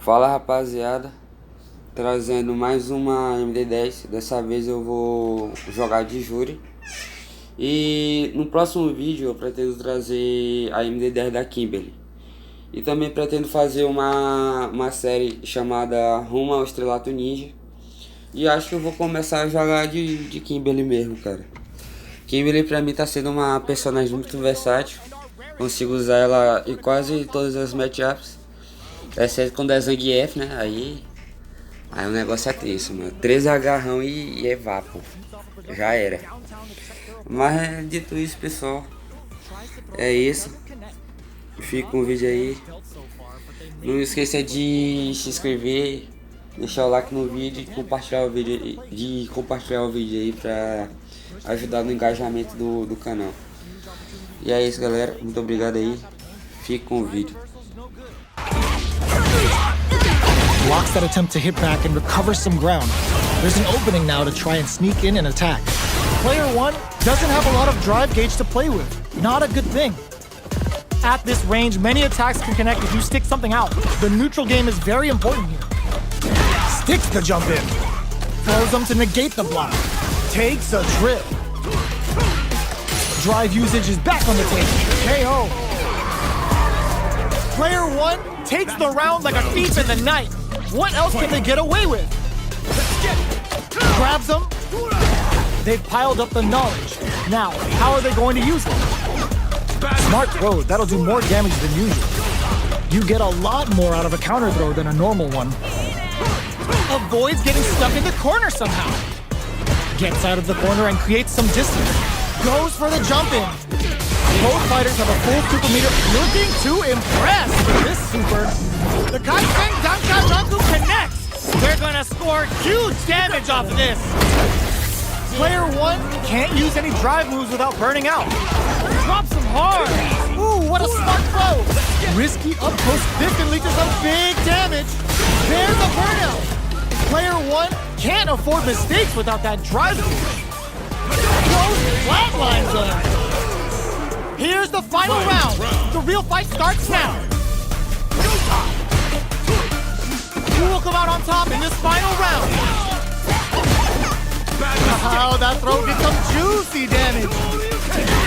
Fala rapaziada, trazendo mais uma MD10. Dessa vez eu vou jogar de JURI. E no próximo vídeo eu pretendo trazer a MD10 da Kimberly. E também pretendo fazer uma série chamada Rumo ao Estrelato Ninja. E acho que eu vou começar a jogar de Kimberly mesmo, cara. Kimberly pra mim tá sendo uma personagem muito versátil. Consigo usar ela em quase todas as matchups. Exceto quando é Zangief, né? Aí o negócio é triste, mano. 13 agarrão e evapo. Já era. Mas dito isso, pessoal, é isso. Fica com o vídeo aí. Não esqueça de se inscrever, deixar o like no vídeo e compartilhar o vídeo aí pra ajudar no engajamento do canal. E é isso, galera. Muito obrigado aí. Fique com o vídeo. Blocks that attempt to hit back and recover some ground. There's an opening now to try and sneak in and attack. Player 1 doesn't have a lot of drive gauge to play with. Not a good thing. At this range, many attacks can connect if you stick something out. The neutral game is very important here. Sticks the jump in. Throws them to negate the block. Takes a trip. Drive usage is back on the table. KO. Player 1 takes the round like a thief in the night. What else can they get away with? Grabs them. They've piled up the knowledge. Now, how are they going to use it? Smart throw, that'll do more damage than usual. You get a lot more out of a counter throw than a normal one. Avoids getting stuck in the corner somehow. Gets out of the corner and creates some distance. Goes for the jump in. Both fighters have a full super meter, looking to impress with this super. The Kaisen Dankajaku connects. They're gonna score huge damage off of this. Player 1 can't use any drive moves without burning out. Drops him hard. Ooh, what a smart throw. Risky up close stick and leaches some big damage. There's a burnout. Player 1 can't afford mistakes without that drive move. Throws flatlines them. Here's the final round. The real fight starts now. Who will come out on top in this final round? Wow, that throw did some juicy damage.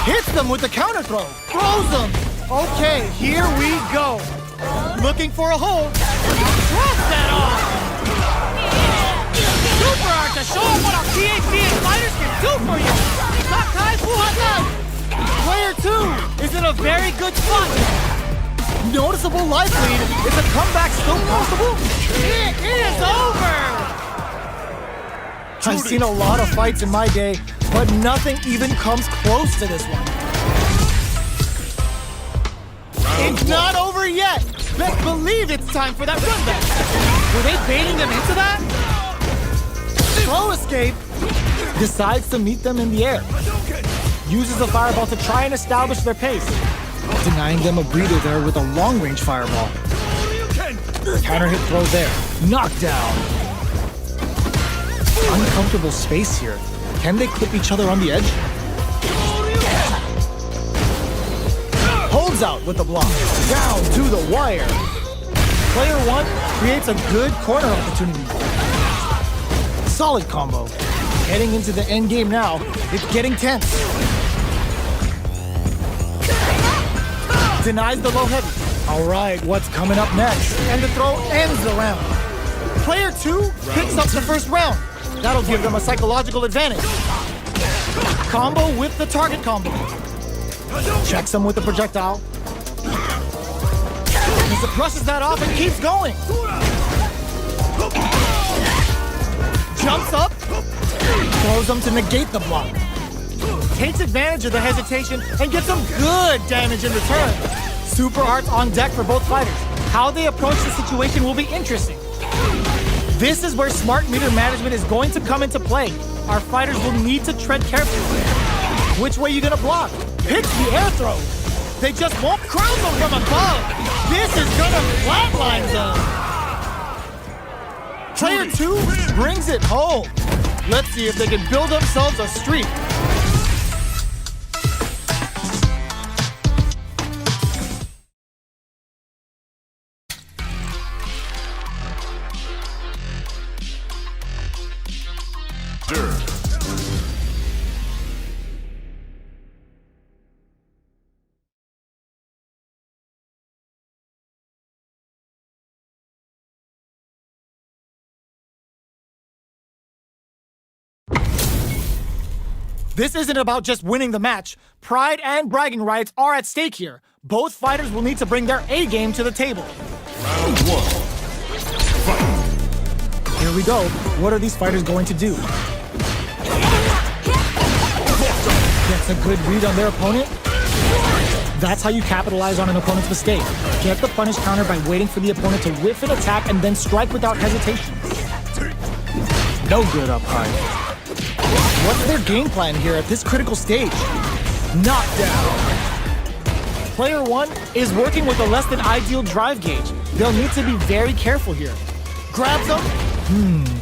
Hits them with the counter throw. Throws them. Okay, here we go. Looking for a hold. Drops that off. Super art to show them what our PhD fighters can do for you. Sakai Fuhata. Player 2 is in a very good spot. Noticeable life lead. Is a comeback still possible? It is over! I've seen a lot of fights in my day, but nothing even comes close to this one. It's not over yet! Best believe it's time for that run back. Were they baiting them into that? Slow escape. Decides to meet them in the air. Uses a fireball to try and establish their pace. Denying them a breather there with a long-range fireball. Counter hit throw there. Knockdown. Uncomfortable space here. Can they clip each other on the edge? Holds out with the block. Down to the wire. Player 1 creates a good corner opportunity. Solid combo. Heading into the end game now. It's getting tense. Denies the low heavy. All right, what's coming up next? And the throw ends the round. Player 2 picks up the first round. That'll give them a psychological advantage. Combo with the target combo. Checks them with the projectile. He suppresses that off and keeps going. Jumps up. Throws them to negate the block. Takes advantage of the hesitation and gets some good damage in return. Super arts on deck for both fighters. How they approach the situation will be interesting. This is where smart meter management is going to come into play. Our fighters will need to tread carefully. Which way are you gonna block? Picks the air throw. They just won't crown them from above. This is gonna flatline them. Player 2 brings it home. Let's see if they can build themselves a streak. This isn't about just winning the match. Pride and bragging rights are at stake here. Both fighters will need to bring their A game to the table. Round one. Fight. Here we go. What are these fighters going to do? Gets a good read on their opponent. That's how you capitalize on an opponent's mistake. Get the punish counter by waiting for the opponent to whiff an attack and then strike without hesitation. No good up high. What's their game plan here at this critical stage? Knockdown. Player 1 is working with a less than ideal drive gauge. They'll need to be very careful here. Grabs them.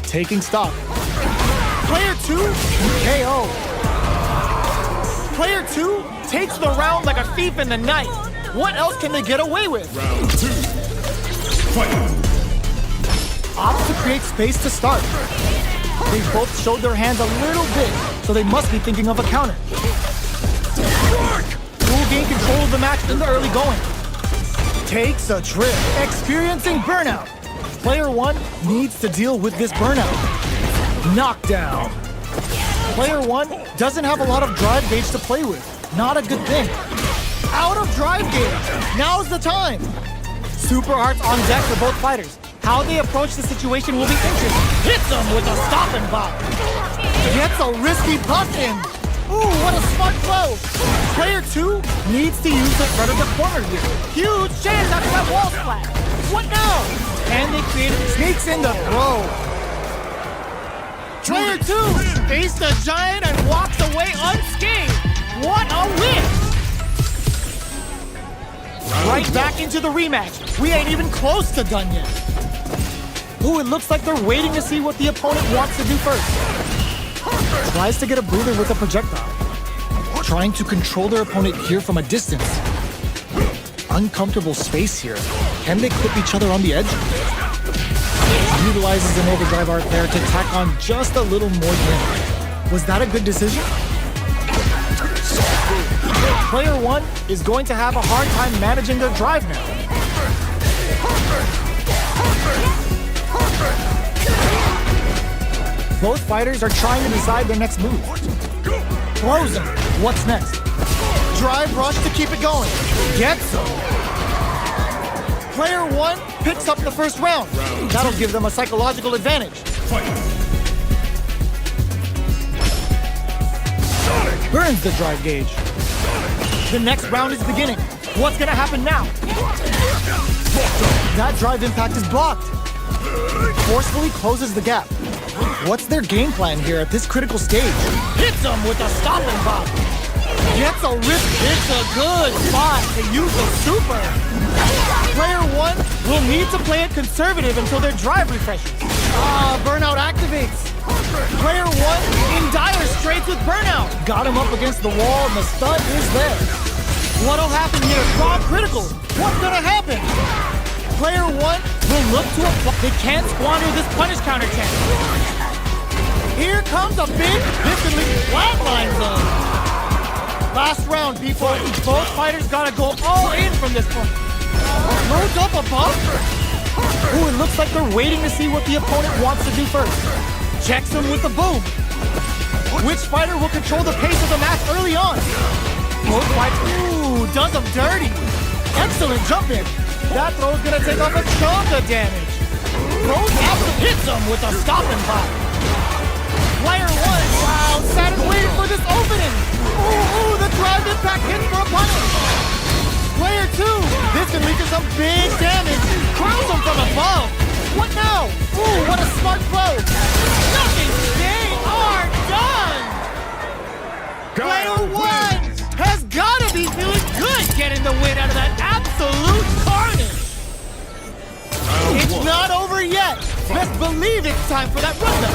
Taking stock. Player 2, KO. Player 2 takes the round like a thief in the night. What else can they get away with? Round 2. Fight. Opts to create space to start. They've both showed their hands a little bit, so they must be thinking of a counter. Will gain control of the match in the early going. Takes a trip, experiencing burnout. Player 1 needs to deal with this burnout. Knockdown. Player 1 doesn't have a lot of drive gauge to play with. Not a good thing. Out of drive gauge. Now's the time. Super arts on deck for both fighters. How they approach the situation will be interesting. Hits him with a stop and pop. Gets a risky buff in. Ooh, what a smart throw. Player 2 needs to use the front of the corner here. Huge chance after that wall splat. What now? And they create sneaks in the throw. Player 2 faced the giant and walks away unscathed. What a win! Right back into the rematch. We ain't even close to done yet. Ooh, it looks like they're waiting to see what the opponent wants to do first. Tries to get a breather with a projectile. Trying to control their opponent here from a distance. Uncomfortable space here. Can they clip each other on the edge? Utilizes an overdrive art there to tack on just a little more damage. Was that a good decision? Player 1 is going to have a hard time managing their drive now. Both fighters are trying to decide their next move. Throws him. What's next? Drive rush to keep it going. Gets him. Player 1 picks up the first round. That'll give them a psychological advantage. Burns the drive gauge. The next round is beginning. What's gonna happen now? That drive impact is blocked. Forcefully closes the gap. What's their game plan here at this critical stage? Hits him with a stop and pop. Gets a rip. It's a good spot to use a super. Player 1 will need to play it conservative until their drive refreshes. Burnout activates. Player 1 in dire straits with burnout. Got him up against the wall and the stun is there. What'll happen here? Raw critical. What's gonna happen? Player 1 will look to apply. They can't squander this punish counter chance. Here comes a big instantly flatline zone. Last round, people. Both fighters gotta go all in from this point. Loads up a bump. Ooh, it looks like they're waiting to see what the opponent wants to do first. Checks him with the boom. Which fighter will control the pace of the match early on? Both fighters. Ooh, does him dirty. Excellent jump in. That throw's gonna take off a chunk of damage. Throws out, hits him with a stop and pop. Player 1, wow, sat and waited for this opening. Ooh, the drive impact hits for a punish. Player 2, this can lead to some big damage. Crowns him from above. What now? Ooh, what a smart throw. Nothing, they are done. Player 1 has gotta be feeling good getting the win out of that absolute carnage. It's not over yet. Best believe it's time for that run.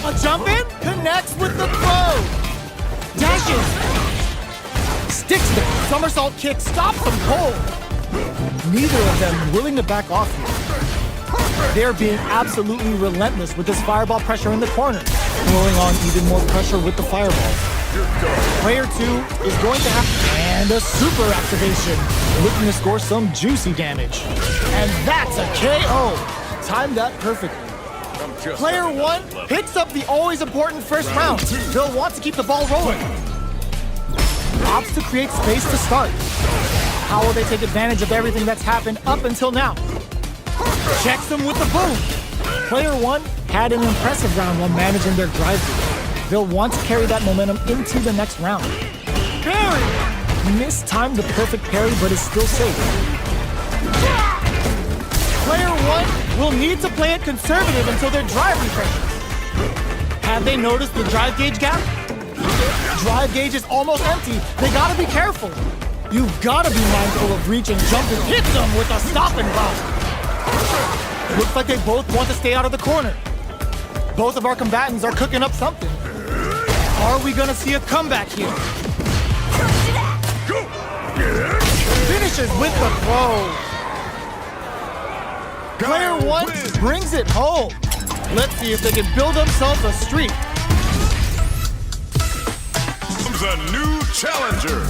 A jump in, connects with the throw. Dashes. Sticks the somersault kick, stops them cold. Neither of them willing to back off here. They're being absolutely relentless with this fireball pressure in the corner, throwing on even more pressure with the fireball. Player 2 is going to have... And a super activation, looking to score some juicy damage. And that's a KO! Timed that perfectly. Player 1 picks up the always important first round. They'll want to keep the ball rolling. Opts to create space to start. How will they take advantage of everything that's happened up until now? Checks them with the boom. Player 1 had an impressive round while managing their drive through. They'll want to carry that momentum into the next round. Parry! Mistimed the perfect parry, but is still safe. Player 1 will need to play it conservative until their drive refreshes. Have they noticed the drive gauge gap? Drive gauge is almost empty. They gotta be careful. You've gotta be mindful of reach and jump and hit them with a stop and bomb. Looks like they both want to stay out of the corner. Both of our combatants are cooking up something. Are we gonna see a comeback here? Finishes with the throw. Player 1 brings it home. Let's see if they can build themselves a streak. The new challenger.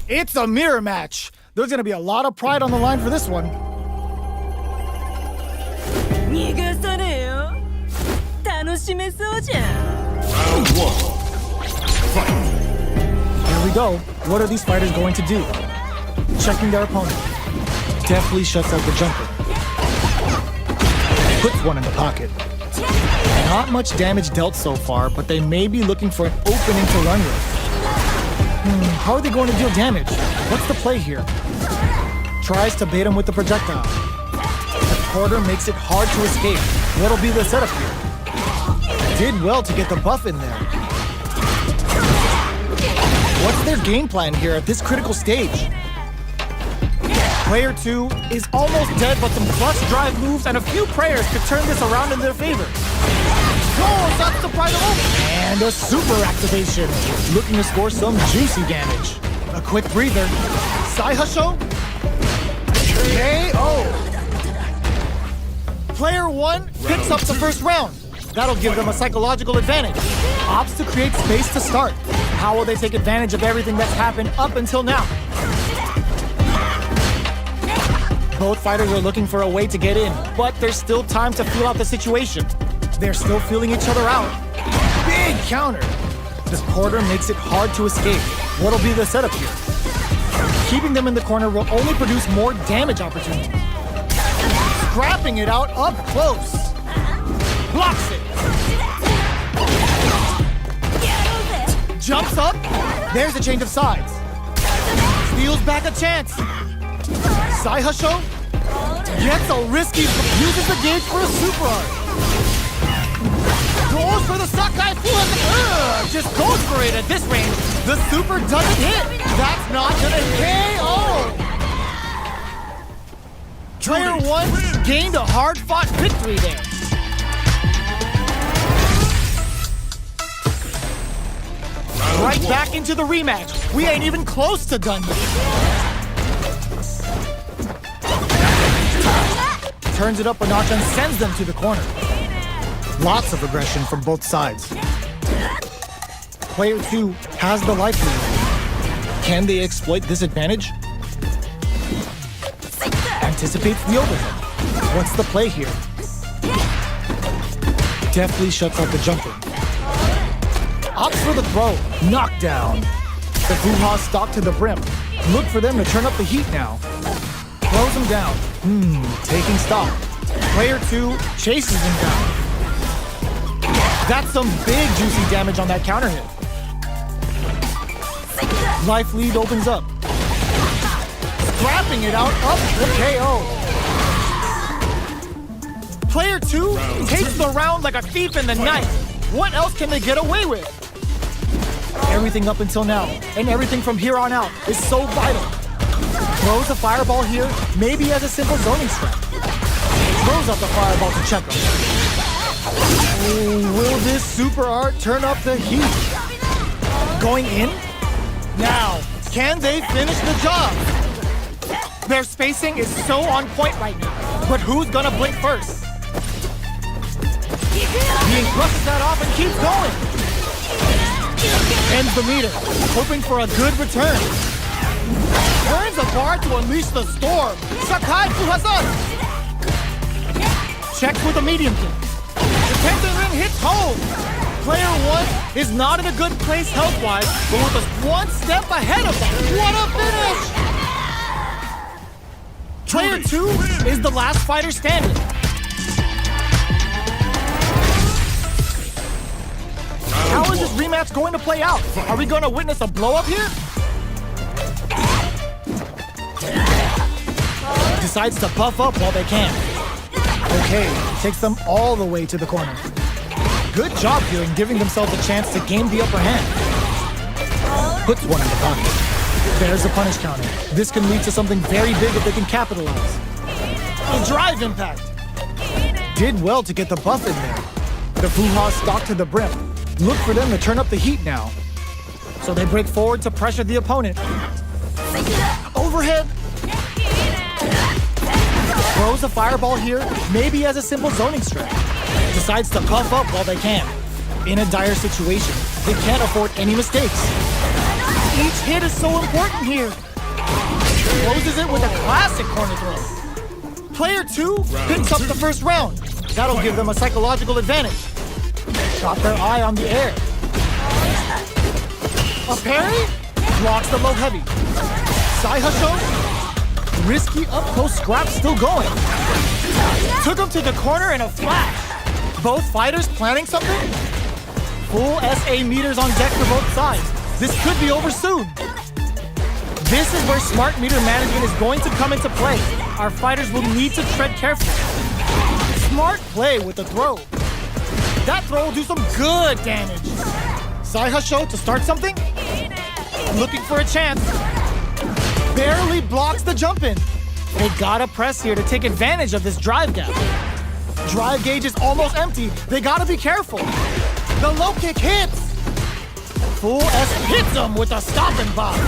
It's a mirror match. There's gonna be a lot of pride on the line for this one. Round 1. Fight. Here we go. What are these fighters going to do? Checking their opponent. Deftly shuts out the jumper. Puts one in the pocket. Not much damage dealt so far, but they may be looking for an opening to run with. How are they going to deal damage? What's the play here? Tries to bait him with the projectile. The quarter makes it hard to escape. What'll be the setup here? Did well to get the buff in there. What's their game plan here at this critical stage? Player 2 is almost dead, but some clutch drive moves and a few prayers could turn this around in their favor. Oh, that's the prize of And a super activation, looking to score some juicy damage. A quick breather. Saihasho? KO! Player 1 picks up the first round. That'll give them a psychological advantage. Opts to create space to start. How will they take advantage of everything that's happened up until now? Both fighters are looking for a way to get in, but there's still time to feel out the situation. They're still feeling each other out. Big counter. This quarter makes it hard to escape. What'll be the setup here? Keeping them in the corner will only produce more damage opportunity. Scrapping it out up close. Blocks it. Jumps up. There's a change of sides. Steals back a chance. Saihasho gets a risky, uses the gauge for a super art. Goes for the Sakai Fu. Just goes for it at this range. The super doesn't hit. That's not gonna KO. Player 1 gained a hard-fought victory there. Right back into the rematch. We ain't even close to done yet. Turns it up a notch and sends them to the corner. Lots of aggression from both sides. Player 2 has the life lead. Can they exploit this advantage? Anticipates the overhead. What's the play here? Deftly shuts out the jumper. Opts for the throw. Knockdown. The Fuha stock to the brim. Look for them to turn up the heat now. Throws him down. Taking stock. Player 2 chases him down. That's some big juicy damage on that counter hit. Life lead opens up. Scrapping it out up the KO. Player 2 takes the round like a thief in the night. What else can they get away with? Everything up until now, and everything from here on out, is so vital. Throws a fireball here, maybe as a simple zoning strat. throws up the fireball to check him. Oh, will this super art turn up the heat? Going in? Now, can they finish the job? Their spacing is so on point right now. But who's gonna blink first? Being brushes that off and keeps going. Ends the meter, hoping for a good return. Turns the bar to unleash the storm. Sakai Fuhasan! Checks with a medium kick. The Tenten Ring hits home. Player 1 is not in a good place health-wise, but with us one step ahead of them. What a finish! Player 2 is the last fighter standing. How is this rematch going to play out? Are we going to witness a blow-up here? Decides to buff up while they can. Okay, takes them all the way to the corner. Good job here in giving themselves a chance to gain the upper hand. Puts one in the pocket. There's a punish counter. This can lead to something very big if they can capitalize. A drive impact. Did well to get the buff in there. The Fuha stalked to the brim. Look for them to turn up the heat now. So they break forward to pressure the opponent. Overhead. Throws a fireball here, maybe as a simple zoning strat. Decides to puff up while they can. In a dire situation, they can't afford any mistakes. Each hit is so important here. Closes it with a classic corner throw. Player 2 picks up the first round. That'll give them a psychological advantage. Got their eye on the air. A parry? Blocks the low heavy. Saihasho? Risky up-close scrap still going. Took him to the corner in a flash. Both fighters planning something? Full SA meters on deck for both sides. This could be over soon. This is where smart meter management is going to come into play. Our fighters will need to tread carefully. Smart play with the throw. That throw will do some good damage. Saihasho to start something? Looking for a chance. Barely blocks the jump in. They gotta press here to take advantage of this drive gap. Drive gauge is almost empty. They gotta be careful. The low kick hits. Full S hits him with a stopping bomb.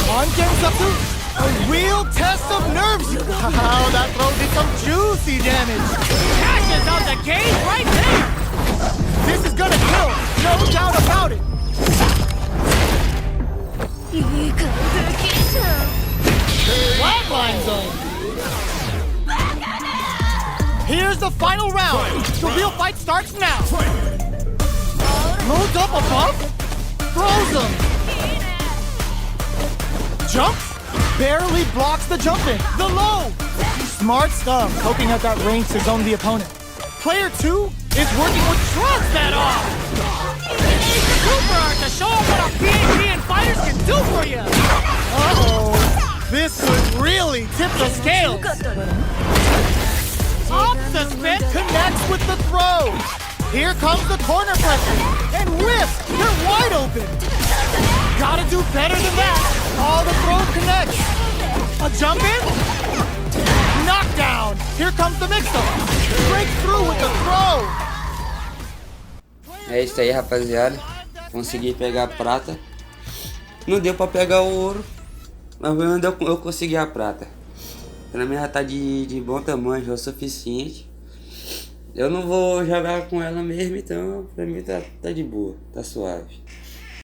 On Gensatsu, a real test of nerves. Wow, that throw did some juicy damage. Cashes out the gauge right there. This is gonna kill, no doubt about it. Flatline zone. Here's the final round. The real fight starts now. Loads up a buff. Throws him. Jumps. Barely blocks the jump in. The low. Smart stuff, poking at that range to zone the opponent. Player 2 is working with trust that off. Super art to show off what a PhD and fighters can do for you. Uh-oh. This could really tip the scales. Up suspend connects with the throw. Here comes the corner pressure. And whip, they're wide open. Gotta do better than that. All the throw connects. A jump in. Knockdown. Here comes the mix-up. Breaks through with the throw. É isso aí, rapaziada. Consegui pegar a prata. Não deu pra pegar o ouro, mas eu consegui a prata. Pra mim já tá de bom tamanho, já é o suficiente. Eu não vou jogar com ela mesmo, então pra mim tá de boa, tá suave.